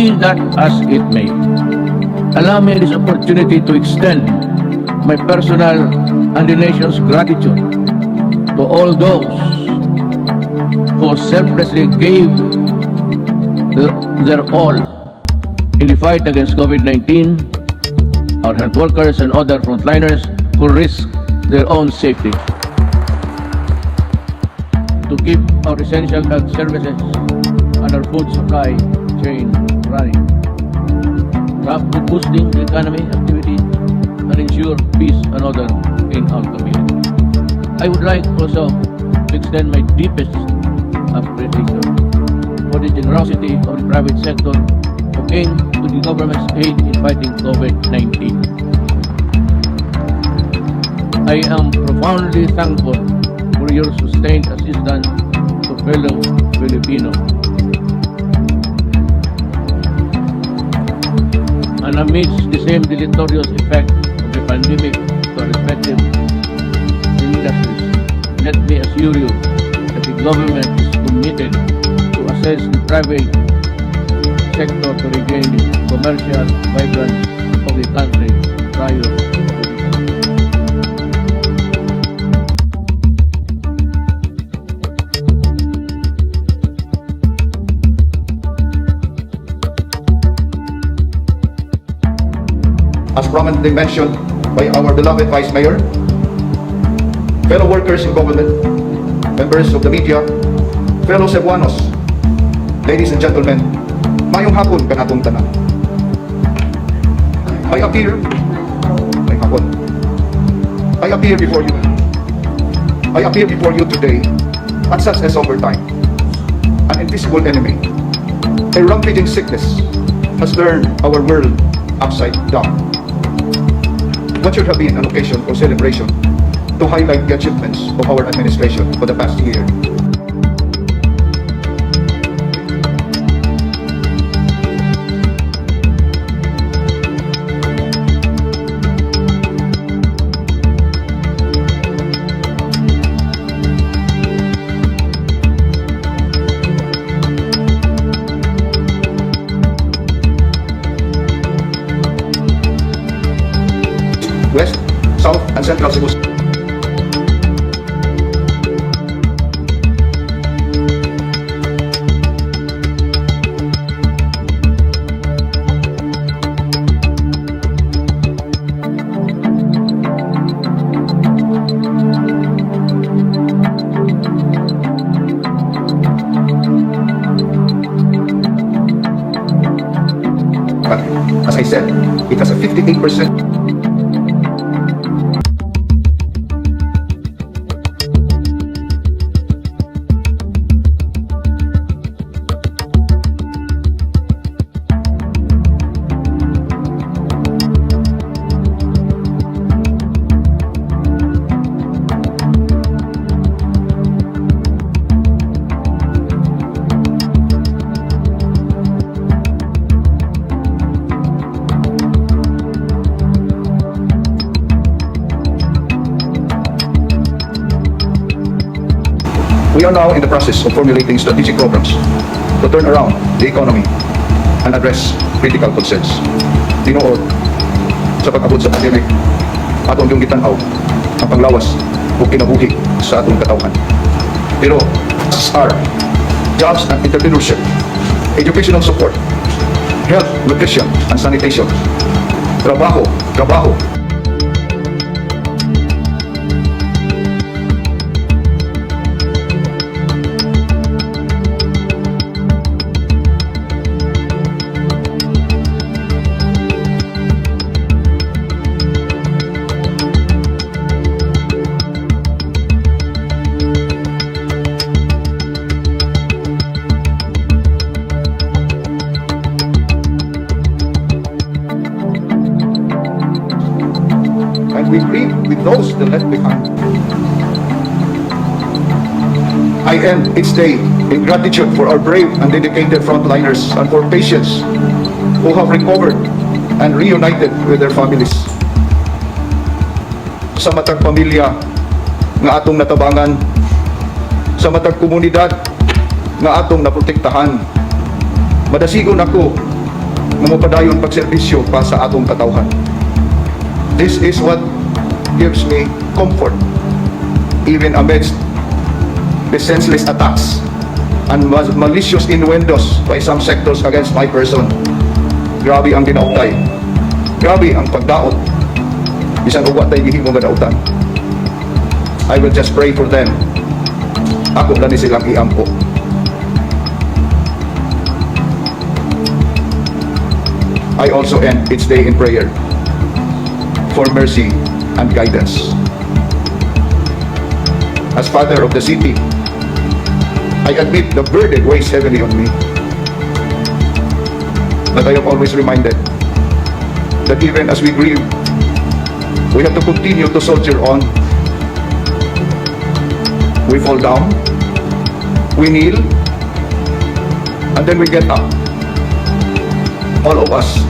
Be that as it may, allow me this opportunity to extend my personal and the nation's gratitude to all those who selflessly gave their all in the fight against COVID-19, our health workers and other frontliners who risk their own safety to keep our essential health services and our food supply chain running, boosting the economy activity and ensure peace and order in our community. I would like also to extend my deepest appreciation for the generosity of the private sector who came to the government's aid in fighting COVID-19. I am profoundly thankful for your sustained assistance to fellow Filipinos. And amidst the same deleterious effect of the pandemic to our respective industries, let me assure you that the government is committed to assess the private sector to regain the commercial vibrance of the country prior to the as prominently mentioned by our beloved Vice Mayor, fellow workers in government, members of the media, fellow Cebuanos, ladies and gentlemen, mayong hapon kanatong tanan. I appear before you today at such a somber time. An invisible enemy, a rampaging sickness, has turned our world upside down. What should have been an occasion for celebration to highlight the achievements of our administration for the past year. West, South, and Central Cebu. But as I said, it has a 58%. We are now in the process of formulating strategic programs to turn around the economy and address critical concerns. Tinuod sa pag-abot sa pandemic, atong yung gitanaw ang panglawas o kinabuhi sa atong katawan. Pero are jobs and entrepreneurship, educational support, health, nutrition, and sanitation, trabaho, and we grieve with those that left behind. I end each day in gratitude for our brave and dedicated frontliners and for patients who have recovered and reunited with their families. Sa matag pamilya nga atong natabangan, sa matag komunidad nga atong naprotektahan, madasigon ako mamupadayon pagserbisyo pa sa atong katawhan. This is what gives me comfort even amidst the senseless attacks and malicious innuendos by some sectors against my person. Grabe ang ginautay. Grabe ang pagdaot. Bisan uwa tayo gihimo nga dautan. I will just pray for them. Ako lang ni silang iampo. I also end each day in prayer for mercy and guidance. As father of the city, I admit the burden weighs heavily on me. But I am always reminded that even as we grieve, we have to continue to soldier on. We fall down, we kneel, and then we get up. All of us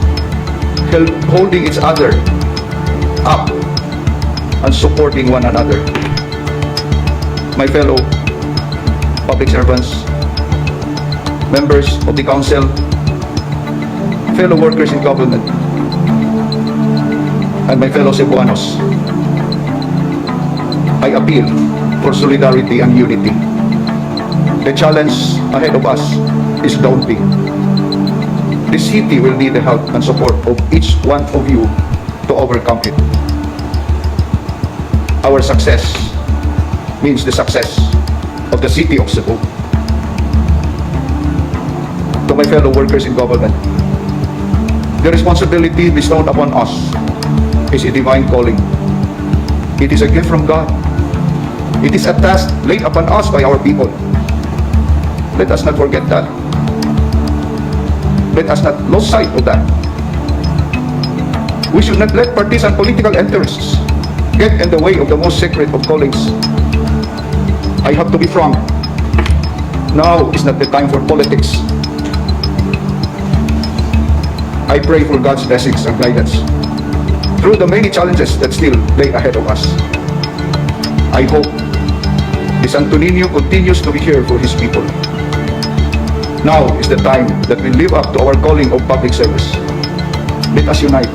holding each other up and supporting one another. My fellow public servants, members of the council, fellow workers in government, and my fellow Cebuanos, I appeal for solidarity and unity. The challenge ahead of us is daunting. The city will need the help and support of each one of you to overcome it. Our success means the success of the city of Cebu. To my fellow workers in government, the responsibility bestowed upon us is a divine calling. It is a gift from God. It is a task laid upon us by our people. Let us not forget that. Let us not lose sight of that. We should not let partisan political interests get in the way of the most sacred of callings. I have to be frank. Now is not the time for politics. I pray for God's blessings and guidance through the many challenges that still lay ahead of us. I hope the Santo Niño continues to be here for His people. Now is the time that we live up to our calling of public service. Let us unite.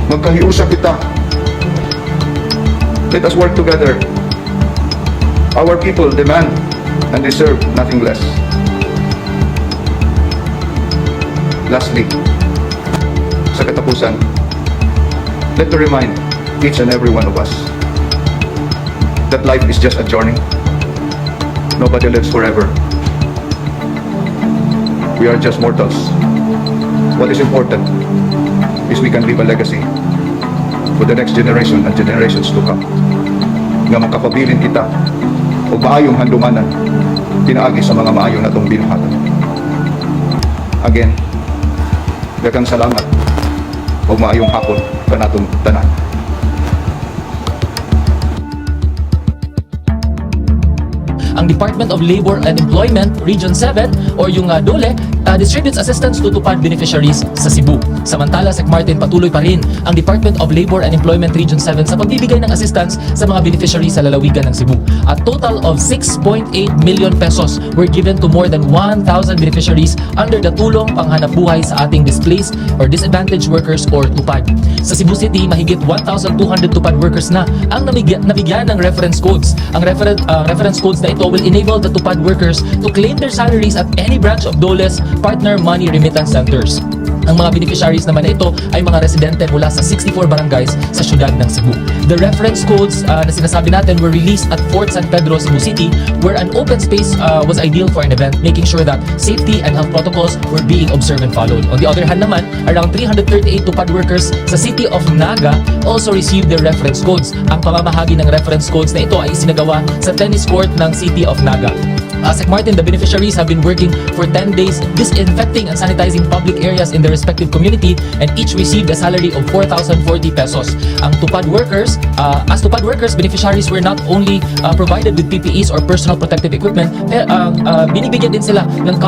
Magkahiusap kita. Let us work together. Our people demand and deserve nothing less. Lastly, sa katapusan, let me remind each and every one of us that life is just a journey. Nobody lives forever. We are just mortals. What is important is we can leave a legacy for the next generation and generations to come. Nga makapabilin kita o maayong handumanan pinaagi sa mga maayo na itong binuhatan. Again, daghang salamat o maayong hapon kanatong tanan. Ang Department of Labor and Employment Region 7 or yung DOLE distributes assistance to TUPAD beneficiaries sa Cebu. Samantala, Sec Martin, patuloy pa rin ang Department of Labor and Employment Region 7 sa pagbibigay ng assistance sa mga beneficiaries sa lalawigan ng Cebu. A total of 6.8 million pesos were given to more than 1,000 beneficiaries under the Tulong Panghanapbuhay sa ating displaced or disadvantaged workers or TUPAD. Sa Cebu City, mahigit 1,200 TUPAD workers na ang nabigyan ng reference codes. Ang reference codes na ito will enable the TUPAD workers to claim their salaries at any branch of DOLE's partner money remittance centers. Ang mga beneficiaries naman na ito ay mga residente mula sa 64 barangays sa syudad ng Cebu. The reference codes na sinasabi natin were released at Fort San Pedro, Cebu City, where an open space was ideal for an event, making sure that safety and health protocols were being observed and followed. On the other hand naman, around 338 TUPAD workers sa city of Naga also received their reference codes. Ang pamamahagi ng reference codes na ito ay isinagawa sa tennis court ng city of Naga. Sec Martin, the beneficiaries have been working for 10 days disinfecting and sanitizing public areas in their respective community, and each received a salary of 4,040 pesos. Ang TUPAD workers, as TUPAD workers, beneficiaries were not only provided with PPEs or personal protective equipment, binibigyan din sila ng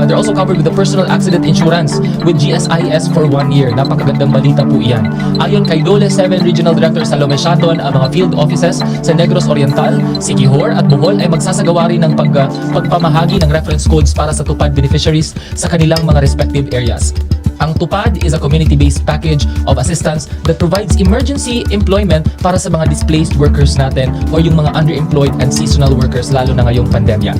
they're also covered with the personal accident insurance with GSIS for 1 year. Napakagandang balita po iyan. Ayon kay DOLE 7 Regional Director Salome Shaton, ang mga field offices sa Negros Oriental, Siquijor at Bohol ay magsasagawa rin ng pagpamahagi ng reference codes para sa TUPAD beneficiaries sa kanilang mga respective areas. Ang TUPAD is a community-based package of assistance that provides emergency employment para sa mga displaced workers natin o yung mga underemployed and seasonal workers lalo na ngayong pandemya.